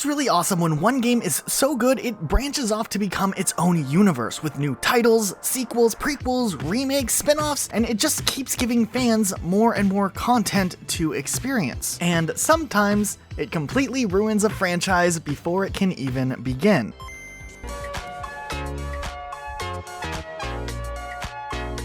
It's really awesome when one game is so good it branches off to become its own universe with new titles, sequels, prequels, remakes, spin-offs, and it just keeps giving fans more and more content to experience. And sometimes it completely ruins a franchise before it can even begin.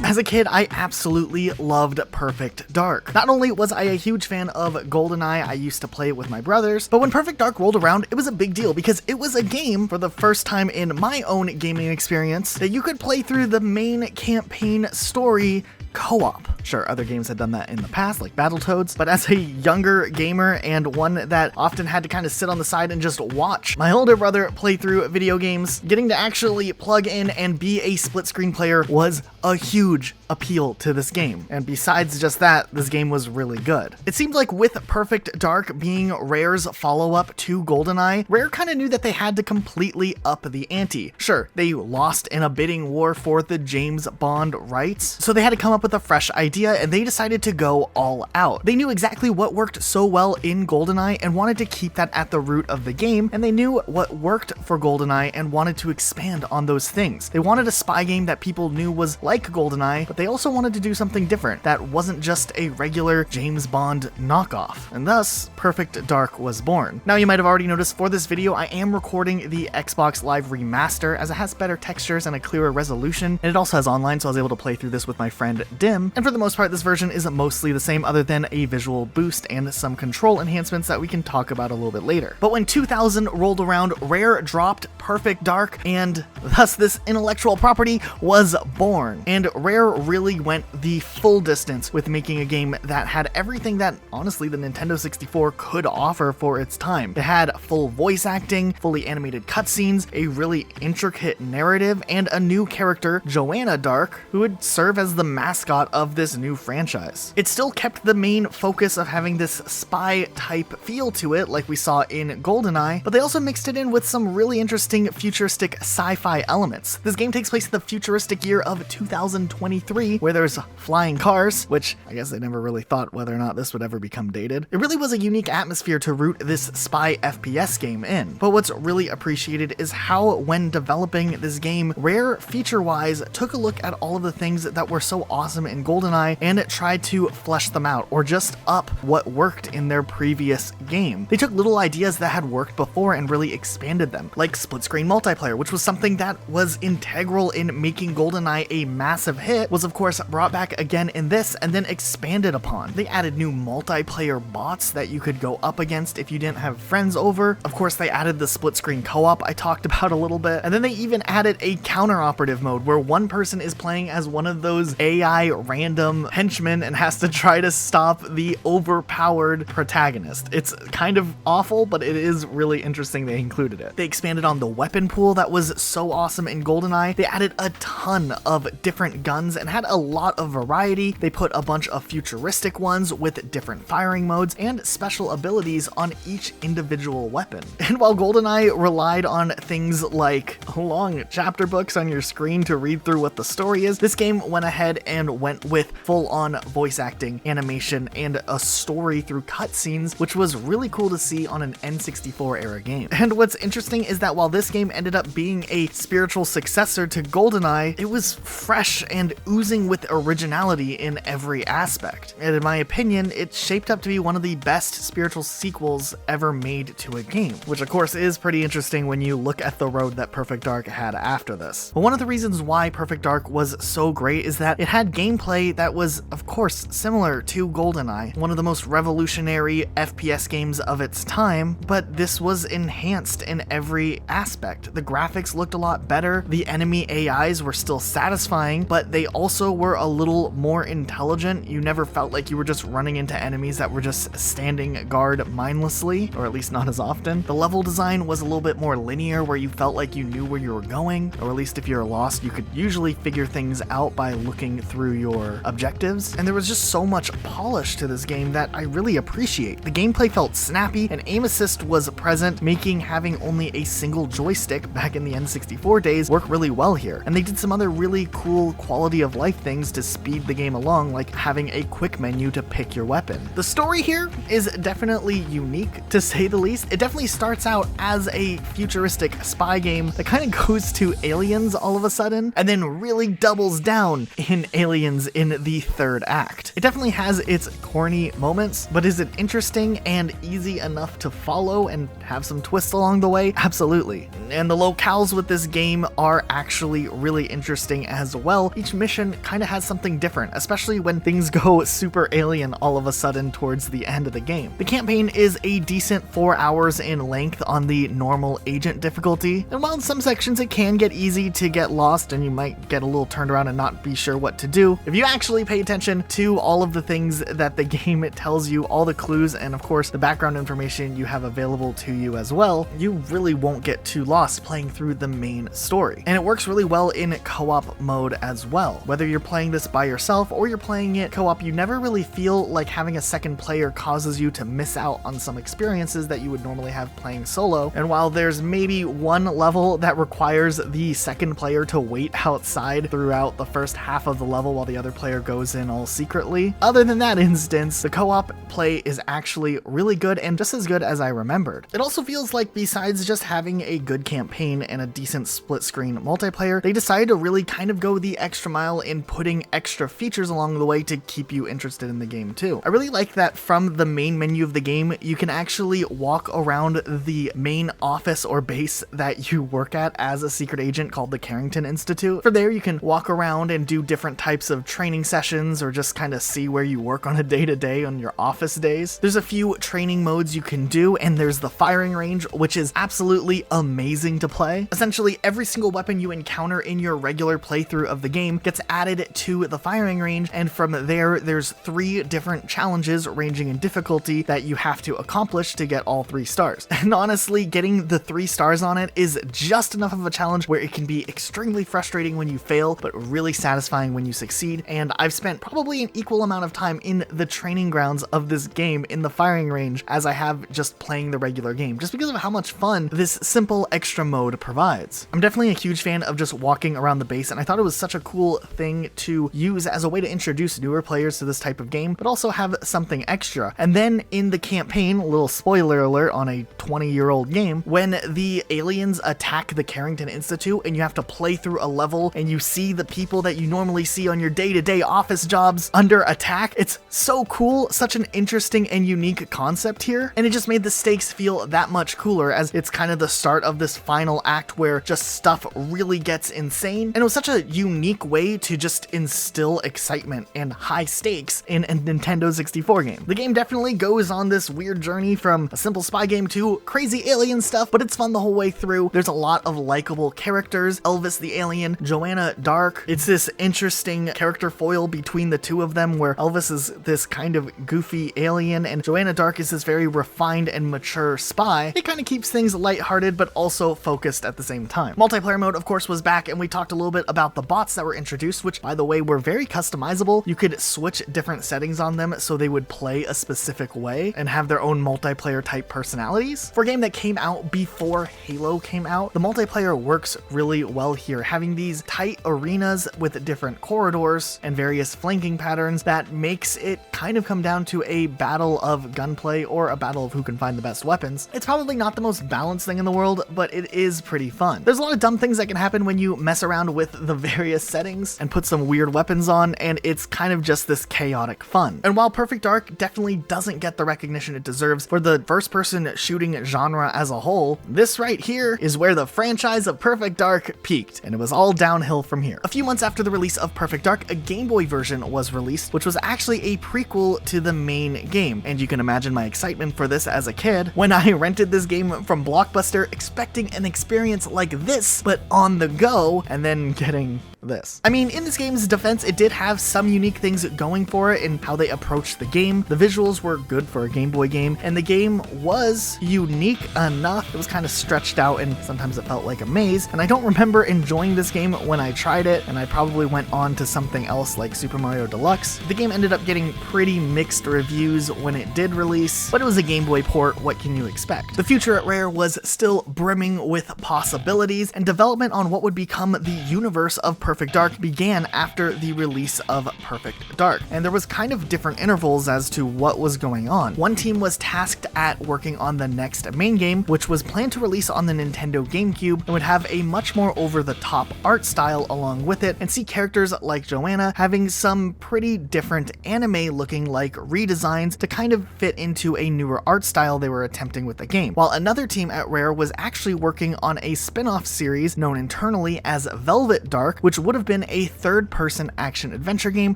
As a kid, I absolutely loved Pefect Dark. Not only was I a huge fan of Goldeneye, I used to play it with my brothers, but when Pefect Dark rolled around, it was a big deal because it was a game for the first time in my own gaming experience that you could play through the main campaign story co-op. Sure, other games had done that in the past, like Battletoads, but as a younger gamer and one that often had to kind of sit on the side and just watch my older brother play through video games, getting to actually plug in and be a split-screen player was a huge appeal to this game. And besides just that, this game was really good. It seemed like with Pefect Dark being Rare's follow-up to Goldeneye, Rare kind of knew that they had to completely up the ante. Sure, they lost in a bidding war for the James Bond rights, so they had to come up with a fresh idea, and they decided to go all out. They knew exactly what worked so well in Goldeneye and wanted to keep that at the root of the game, and they knew what worked for Goldeneye and wanted to expand on those things. They wanted a spy game that people knew was like Goldeneye, but they also wanted to do something different that wasn't just a regular James Bond knockoff, and thus Pefect Dark was born. Now, you might have already noticed for this video I am recording the Xbox Live Remaster, as it has better textures and a clearer resolution, and it also has online, so I was able to play through this with my friend Dim, and for the most part this version is mostly the same other than a visual boost and some control enhancements that we can talk about a little bit later. But when 2000 rolled around, Rare dropped Pefect Dark, and thus this intellectual property was born. And Rare really went the full distance with making a game that had everything that, honestly, the Nintendo 64 could offer for its time. It had full voice acting, fully animated cutscenes, a really intricate narrative, and a new character, Joanna Dark, who would serve as the mascot of this new franchise. It still kept the main focus of having this spy-type feel to it, like we saw in Goldeneye, but they also mixed it in with some really interesting futuristic sci-fi elements. This game takes place in the futuristic year of 2023, where there's flying cars, which I guess they never really thought whether or not this would ever become dated. It really was a unique atmosphere to root this spy FPS game in. But what's really appreciated is how, when developing this game, Rare feature-wise took a look at all of the things that were so awesome in Goldeneye and tried to flesh them out, or just up what worked in their previous game. They took little ideas that had worked before and really expanded them, like split-screen multiplayer, which was something that was integral in making Goldeneye a massive hit, was of course brought back again in this and then expanded upon. They added new multiplayer bots that you could go up against if you didn't have friends over. Of course, they added the split-screen co-op I talked about a little bit, and then they even added a counter-operative mode where one person is playing as one of those AI random henchmen and has to try to stop the overpowered protagonist. It's kind of awful, but it is really interesting they included it. They expanded on the weapon pool that was so awesome in Goldeneye. They added a ton of different guns and had a lot of variety. They put a bunch of futuristic ones with different firing modes and special abilities on each individual weapon. And while Goldeneye relied on things like long chapter books on your screen to read through what the story is, this game went ahead and went with full-on voice acting, animation, and a story through cutscenes, which was really cool to see on an N64 era game. And what's interesting is that while this game ended up being a spiritual successor to Goldeneye, it was fresh and oozing with originality in every aspect. And in my opinion, it shaped up to be one of the best spiritual sequels ever made to a game, which of course is pretty interesting when you look at the road that Pefect Dark had after this. But one of the reasons why Pefect Dark was so great is that it had gameplay that was, of course, similar to Goldeneye, one of the most revolutionary FPS games of its time, but this was enhanced in every aspect. The graphics looked a lot better, the enemy AIs were still satisfying, but they also were a little more intelligent. You never felt like you were just running into enemies that were just standing guard mindlessly, or at least not as often. The level design was a little bit more linear, where you felt like you knew where you were going, or at least if you're lost, you could usually figure things out by looking through your objectives. And there was just so much polish to this game that I really appreciate. The gameplay felt snappy, and aim assist was present, making having only a single joystick back in the N64 days work really well here. And they did some other really cool quality quality of life things to speed the game along, like having a quick menu to pick your weapon. The story here is definitely unique, to say the least. It definitely starts out as a futuristic spy game that kind of goes to aliens all of a sudden, and then really doubles down in aliens in the third act. It definitely has its corny moments, but is it interesting and easy enough to follow and have some twists along the way? Absolutely. And the locales with this game are actually really interesting as well. Each mission kind of has something different, especially when things go super alien all of a sudden towards the end of the game. The campaign is a decent 4 hours in length on the normal agent difficulty, and while in some sections it can get easy to get lost and you might get a little turned around and not be sure what to do, if you actually pay attention to all of the things that the game tells you, all the clues, and of course the background information you have available to you as well, you really won't get too lost playing through the main story. And it works really well in co-op mode as well. Whether you're playing this by yourself or you're playing it co-op, you never really feel like having a second player causes you to miss out on some experiences that you would normally have playing solo. And while there's maybe one level that requires the second player to wait outside throughout the first half of the level while the other player goes in all secretly, other than that instance, the co-op play is actually really good and just as good as I remembered. It also feels like besides just having a good campaign and a decent split screen multiplayer, they decided to really kind of go the extra mile in putting extra features along the way to keep you interested in the game too. I really like that from the main menu of the game, you can actually walk around the main office or base that you work at as a secret agent called the Carrington Institute. For there, you can walk around and do different types of training sessions or just kind of see where you work on a day-to-day on your office days. There's a few training modes you can do, and there's the firing range, which is absolutely amazing to play. Essentially, every single weapon you encounter in your regular playthrough of the game gets added to the firing range, and from there, there's 3 different challenges ranging in difficulty that you have to accomplish to get all 3 stars. And honestly, getting the 3 stars on it is just enough of a challenge where it can be extremely frustrating when you fail, but really satisfying when you succeed. And I've spent probably an equal amount of time in the training grounds of this game in the firing range as I have just playing the regular game, just because of how much fun this simple extra mode provides. I'm definitely a huge fan of just walking around the base, and I thought it was such a cool thing to use as a way to introduce newer players to this type of game, but also have something extra. And then in the campaign, a little spoiler alert on a 20-year-old game, when the aliens attack the Carrington Institute and you have to play through a level and you see the people that you normally see on your day-to-day office jobs under attack, it's so cool, such an interesting and unique concept here, and it just made the stakes feel that much cooler as it's kind of the start of this final act where just stuff really gets insane, and it was such a unique way to just instill excitement and high stakes in a Nintendo 64 game. The game definitely goes on this weird journey from a simple spy game to crazy alien stuff, but it's fun the whole way through. There's a lot of likable characters. Elvis the alien, Joanna Dark. It's this interesting character foil between the two of them where Elvis is this kind of goofy alien and Joanna Dark is this very refined and mature spy. It kind of keeps things lighthearted but also focused at the same time. Multiplayer mode, of course, was back, and we talked a little bit about the bots that were introduced, which, by the way, were very customizable. You could switch different settings on them so they would play a specific way and have their own multiplayer type personalities. For a game that came out before Halo came out, the multiplayer works really well here, having these tight arenas with different corridors and various flanking patterns that makes it kind of come down to a battle of gunplay or a battle of who can find the best weapons. It's probably not the most balanced thing in the world, but it is pretty fun. There's a lot of dumb things that can happen when you mess around with the various settings and put some weird weapons on, and it's kind of just this chaotic fun. And while Pefect Dark definitely doesn't get the recognition it deserves for the first-person shooting genre as a whole, this right here is where the franchise of Pefect Dark peaked, and it was all downhill from here. A few months after the release of Pefect Dark, a Game Boy version was released, which was actually a prequel to the main game, and you can imagine my excitement for this as a kid when I rented this game from Blockbuster expecting an experience like this, but on the go, and then getting this. I mean, in this game's defense, it did have some unique things going for it in how they approached the game. The visuals were good for a Game Boy game, and the game was unique enough. It was kind of stretched out, and sometimes it felt like a maze, and I don't remember enjoying this game when I tried it, and I probably went on to something else like Super Mario Deluxe. The game ended up getting pretty mixed reviews when it did release, but it was a Game Boy port. What can you expect? The future at Rare was still brimming with possibilities and development on what would become the universe of Perfect Dark began after the release of Perfect Dark, and there was kind of different intervals as to what was going on. One team was tasked at working on the next main game, which was planned to release on the Nintendo GameCube and would have a much more over-the-top art style along with it, and see characters like Joanna having some pretty different anime-looking like redesigns to kind of fit into a newer art style they were attempting with the game. While another team at Rare was actually working on a spin-off series known internally as Velvet Dark, which would have been a third-person action-adventure game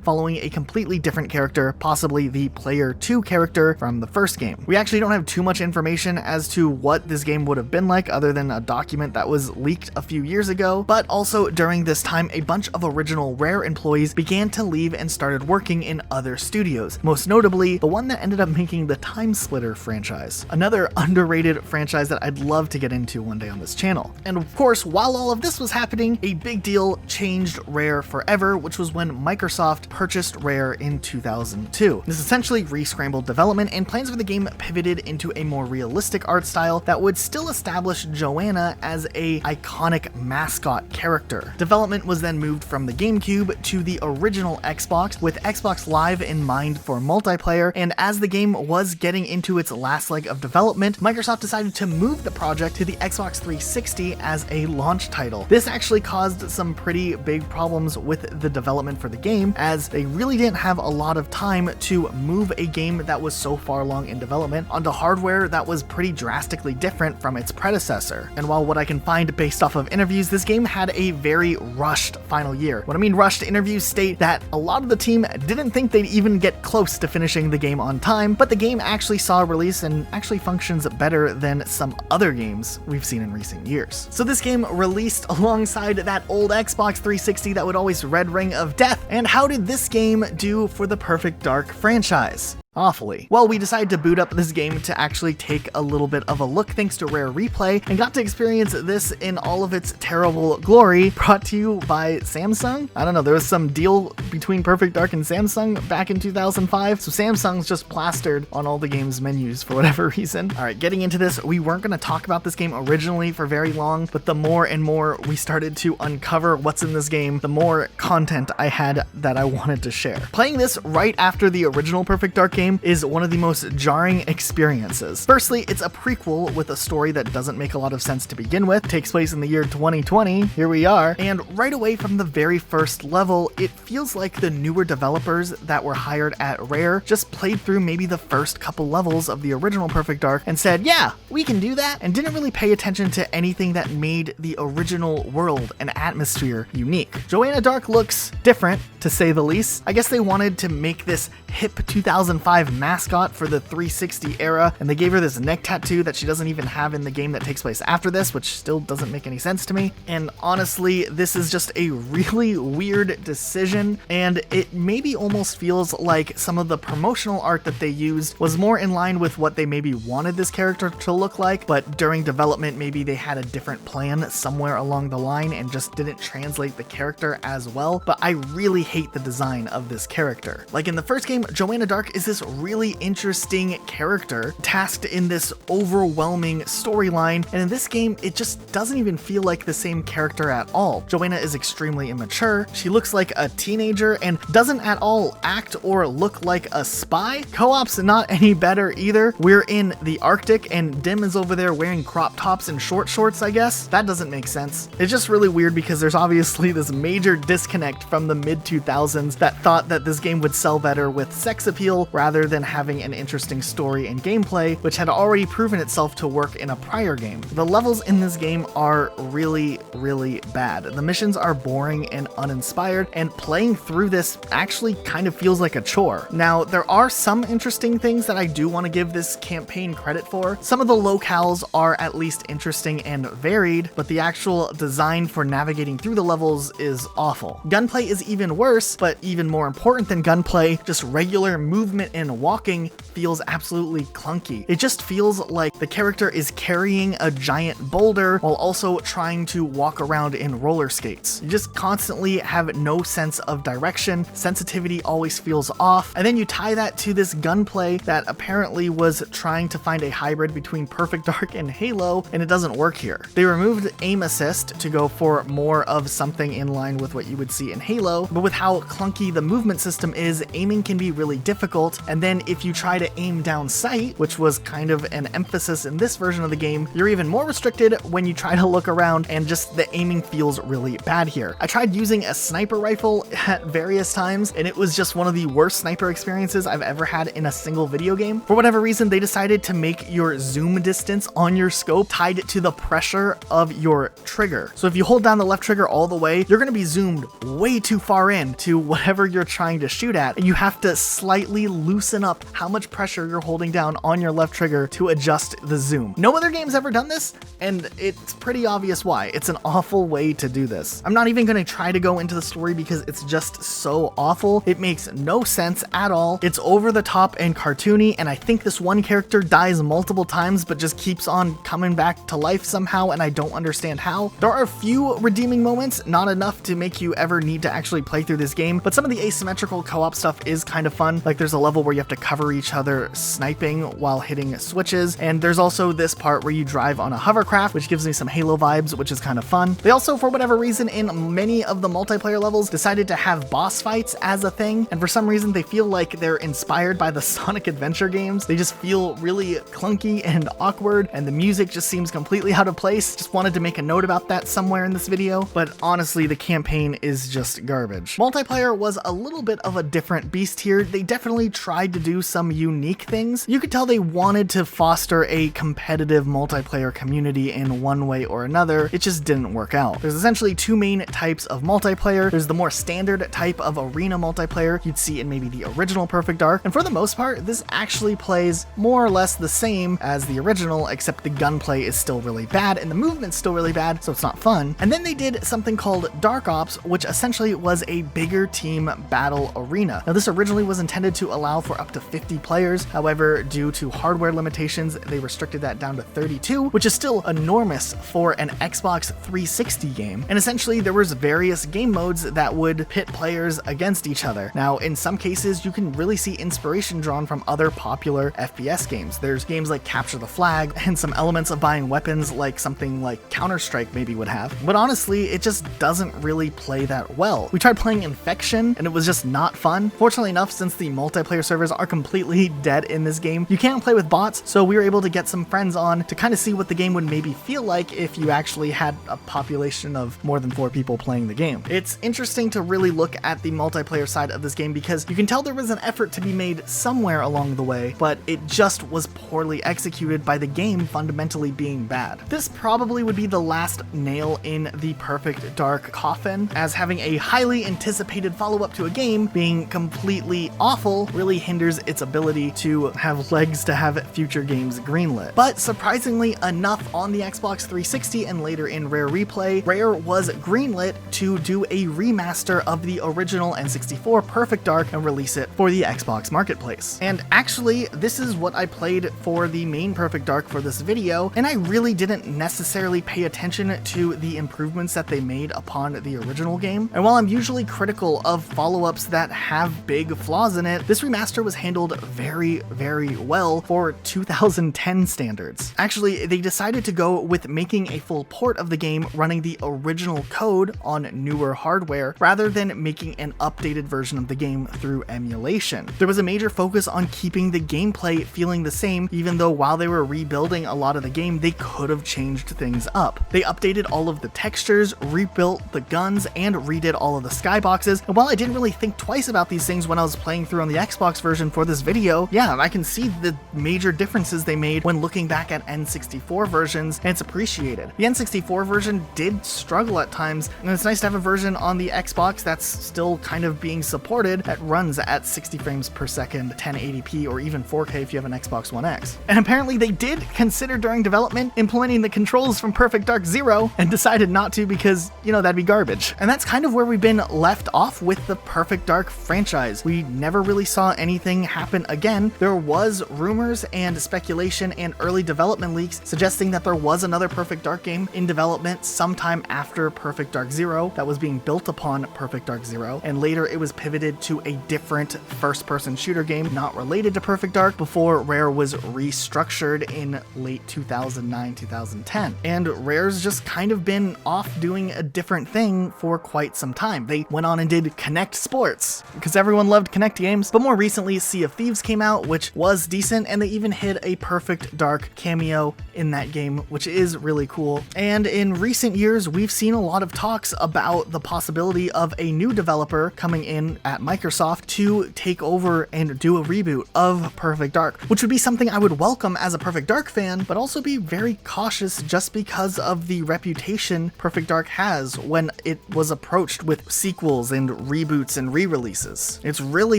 following a completely different character, possibly the Player 2 character from the first game. We actually don't have too much information as to what this game would have been like other than a document that was leaked a few years ago, but also during this time a bunch of original Rare employees began to leave and started working in other studios, most notably the one that ended up making the Time Splitter franchise, another underrated franchise that I'd love to get into one day on this channel. And of course, while all of this was happening, a big deal changed Rare forever, which was when Microsoft purchased Rare in 2002. This essentially re-scrambled development, and plans for the game pivoted into a more realistic art style that would still establish Joanna as a iconic mascot character. Development was then moved from the GameCube to the original Xbox, with Xbox Live in mind for multiplayer, and as the game was getting into its last leg of development, Microsoft decided to move the project to the Xbox 360 as a launch title. This actually caused some pretty big problems with the development for the game, as they really didn't have a lot of time to move a game that was so far along in development onto hardware that was pretty drastically different from its predecessor. And while what I can find based off of interviews, this game had a very rushed final year. What I mean rushed, interviews state that a lot of the team didn't think they'd even get close to finishing the game on time, but the game actually saw a release and actually functions better than some other games we've seen in recent years. So this game released alongside that old Xbox 360 that would always red ring of death. And how did this game do for the Perfect Dark franchise? Awfully. Well, we decided to boot up this game to actually take a little bit of a look thanks to Rare Replay, and got to experience this in all of its terrible glory, brought to you by Samsung. I don't know, there was some deal between Perfect Dark and Samsung back in 2005, so Samsung's just plastered on all the game's menus for whatever reason. Alright, getting into this, we weren't going to talk about this game originally for very long, but the more and more we started to uncover what's in this game, the more content I had that I wanted to share. Playing this right after the original Perfect Dark game is one of the most jarring experiences. Firstly, it's a prequel with a story that doesn't make a lot of sense to begin with. It takes place in the year 2020, here we are, and right away from the very first level, it feels like the newer developers that were hired at Rare just played through maybe the first couple levels of the original Perfect Dark and said, yeah, we can do that, and didn't really pay attention to anything that made the original world and atmosphere unique. Joanna Dark looks different, to say the least. I guess they wanted to make this hip 2005 mascot for the 360 era, and they gave her this neck tattoo that she doesn't even have in the game that takes place after this, which still doesn't make any sense to me. And honestly, this is just a really weird decision, and it maybe almost feels like some of the promotional art that they used was more in line with what they maybe wanted this character to look like, but during development maybe they had a different plan somewhere along the line and just didn't translate the character as well. But I really hate the design of this character. Like in the first game, Joanna Dark is this really interesting character tasked in this overwhelming storyline, and in this game it just doesn't even feel like the same character at all. Joanna is extremely immature, she looks like a teenager, and doesn't at all act or look like a spy. Co-op's not any better either. We're in the Arctic and Dim is over there wearing crop tops and short shorts, I guess. That doesn't make sense. It's just really weird because there's obviously this major disconnect from the mid-2000s that thought that this game would sell better with sex appeal rather than having an interesting story and gameplay, which had already proven itself to work in a prior game. The levels in this game are really, really bad. The missions are boring and uninspired, and playing through this actually kind of feels like a chore. Now, there are some interesting things that I do want to give this campaign credit for. Some of the locales are at least interesting and varied, but the actual design for navigating through the levels is awful. Gunplay is even worse, but even more important than gunplay, just regular movement and walking feels absolutely clunky. It just feels like the character is carrying a giant boulder while also trying to walk around in roller skates. You just constantly have no sense of direction, sensitivity always feels off, and then you tie that to this gunplay that apparently was trying to find a hybrid between Perfect Dark and Halo, and it doesn't work here. They removed aim assist to go for more of something in line with what you would see in Halo, but with how clunky the movement system is, aiming can be really difficult, and then if you try to aim down sight, which was kind of an emphasis in this version of the game, you're even more restricted when you try to look around, and just the aiming feels really bad here. I tried using a sniper rifle at various times, and it was just one of the worst sniper experiences I've ever had in a single video game. For whatever reason, they decided to make your zoom distance on your scope tied to the pressure of your trigger. So if you hold down the left trigger all the way, you're going to be zoomed way too far in to whatever you're trying to shoot at, and you have to slightly loosen up how much pressure you're holding down on your left trigger to adjust the zoom. No other game's ever done this, and it's pretty obvious why. It's an awful way to do this. I'm not even going to try to go into the story because it's just so awful. It makes no sense at all. It's over the top and cartoony, and I think this one character dies multiple times but just keeps on coming back to life somehow, and I don't understand how. There are a few redeeming moments, not enough to make you ever need to actually play through this game, but some of the asymmetrical co-op stuff is kind of fun. Like there's a level where you have to cover each other sniping while hitting switches, and there's also this part where you drive on a hovercraft, which gives me some Halo vibes, which is kind of fun. They also, for whatever reason, in many of the multiplayer levels, decided to have boss fights as a thing, and for some reason they feel like they're inspired by the Sonic Adventure games. They just feel really clunky and awkward, and the music just seems completely out of place. Just wanted to make a note about that somewhere in this video, but honestly, the campaign is just garbage. Multiplayer was a little bit of a different beast here. They definitely tried to do some unique things. You could tell they wanted to foster a competitive multiplayer community in one way or another. It just didn't work out. There's essentially two main types of multiplayer. There's the more standard type of arena multiplayer you'd see in maybe the original Perfect Dark, and for the most part, this actually plays more or less the same as the original, except the gunplay is still really bad and the movement's still really bad, so it's not fun. And then they did something called Dark Ops, which essentially was a bigger team battle arena. Now this originally was intended to allow for up to 50 players, however, due to hardware limitations, they restricted that down to 32, which is still enormous for an Xbox 360 game. And essentially there was various game modes that would pit players against each other. Now in some cases you can really see inspiration drawn from other popular FPS games. There's games like Capture the Flag and some elements of buying weapons like something like Counter-Strike maybe would have, but honestly it just doesn't really play that well. We tried playing Infection and it was just not fun. Fortunately enough, since the multiplayer servers are completely dead in this game, you can't play with bots, so we were able to get some friends on to kind of see what the game would maybe feel like if you actually had a population of more than 4 people playing the game. It's interesting to really look at the multiplayer side of this game because you can tell there was an effort to be made somewhere along the way, but it just was poorly executed by the game fundamentally being bad. This probably would be the last nail in the Perfect Dark coffin, as having a highly anticipated follow-up to a game being completely awful really hinders its ability to have legs to have future games greenlit. But surprisingly enough, on the Xbox 360 and later in Rare Replay, Rare was greenlit to do a remaster of the original N64 Perfect Dark and release it for the Xbox Marketplace. And actually, this is what I played for the main Perfect Dark for this video, and I really didn't necessarily pay attention to the improvements that they made upon the original game. And while I'm usually critical of follow-ups that have big flaws in it, this remaster was handled very, very well for 2010 standards. Actually, they decided to go with making a full port of the game running the original code on newer hardware, rather than making an updated version of the game through emulation. There was a major focus on keeping the gameplay feeling the same, even though while they were rebuilding a lot of the game, they could have changed things up. They updated all of the textures, rebuilt the guns, and redid all of the skyboxes. And while I didn't really think twice about these things when I was playing through on the Xbox version for this video, yeah, I can see the major differences they made when looking back at N64 versions, and it's appreciated. The N64 version did struggle at times, and it's nice to have a version on the Xbox that's still kind of being supported that runs at 60 frames per second, 1080p, or even 4K if you have an Xbox One X. And apparently they did consider during development implementing the controls from Perfect Dark Zero and decided not to because, you know, that'd be garbage. And that's kind of where we've been left off with the Perfect Dark franchise. We never really saw anything happen again, there was rumors and speculation and early development leaks suggesting that there was another Perfect Dark game in development sometime after Perfect Dark Zero that was being built upon Perfect Dark Zero, and later it was pivoted to a different first-person shooter game not related to Perfect Dark before Rare was restructured in late 2009-2010. And Rare's just kind of been off doing a different thing for quite some time. They went on and did Connect Sports, because everyone loved Connect games, but more recently Sea of Thieves came out, which was decent, and they even hid a Perfect Dark cameo in that game, which is really cool. And in recent years, we've seen a lot of talks about the possibility of a new developer coming in at Microsoft to take over and do a reboot of Perfect Dark, which would be something I would welcome as a Perfect Dark fan, but also be very cautious just because of the reputation Perfect Dark has when it was approached with sequels and reboots and re-releases. It's really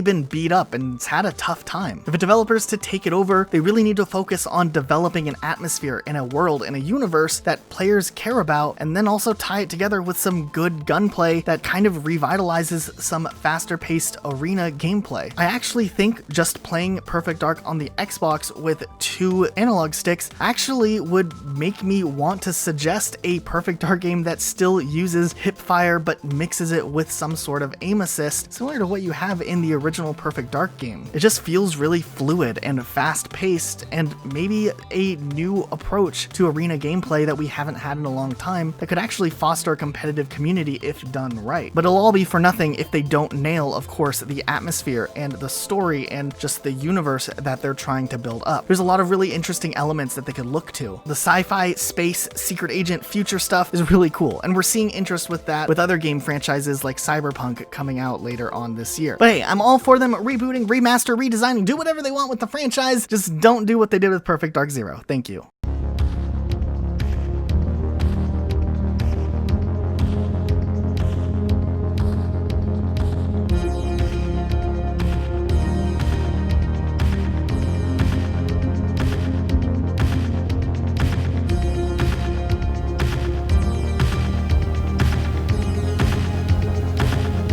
been beat up and it's had a tough time. If a developer's to take it over, they really need to focus on developing an atmosphere and a world and a universe that players care about, and then also tie it together with some good gunplay that kind of revitalizes some faster paced arena gameplay. I actually think just playing Perfect Dark on the Xbox with 2 analog sticks actually would make me want to suggest a Perfect Dark game that still uses hipfire but mixes it with some sort of aim assist, similar to what you have in the original Perfect Dark game. It just feels really fluid and fast paced, and maybe a new approach to arena gameplay that we haven't had in a long time that could actually foster a competitive community if done right. But it'll all be for nothing if they don't nail, of course, the atmosphere and the story and just the universe that they're trying to build up. There's a lot of really interesting elements that they could look to. The sci-fi, space, secret agent, future stuff is really cool, and we're seeing interest with that with other game franchises like Cyberpunk coming out later on this year. But hey, I'm all for them rebooting, remaster, redesigning, do whatever they want with the franchise, just don't do what they did with Perfect Dark Zero. Thank you.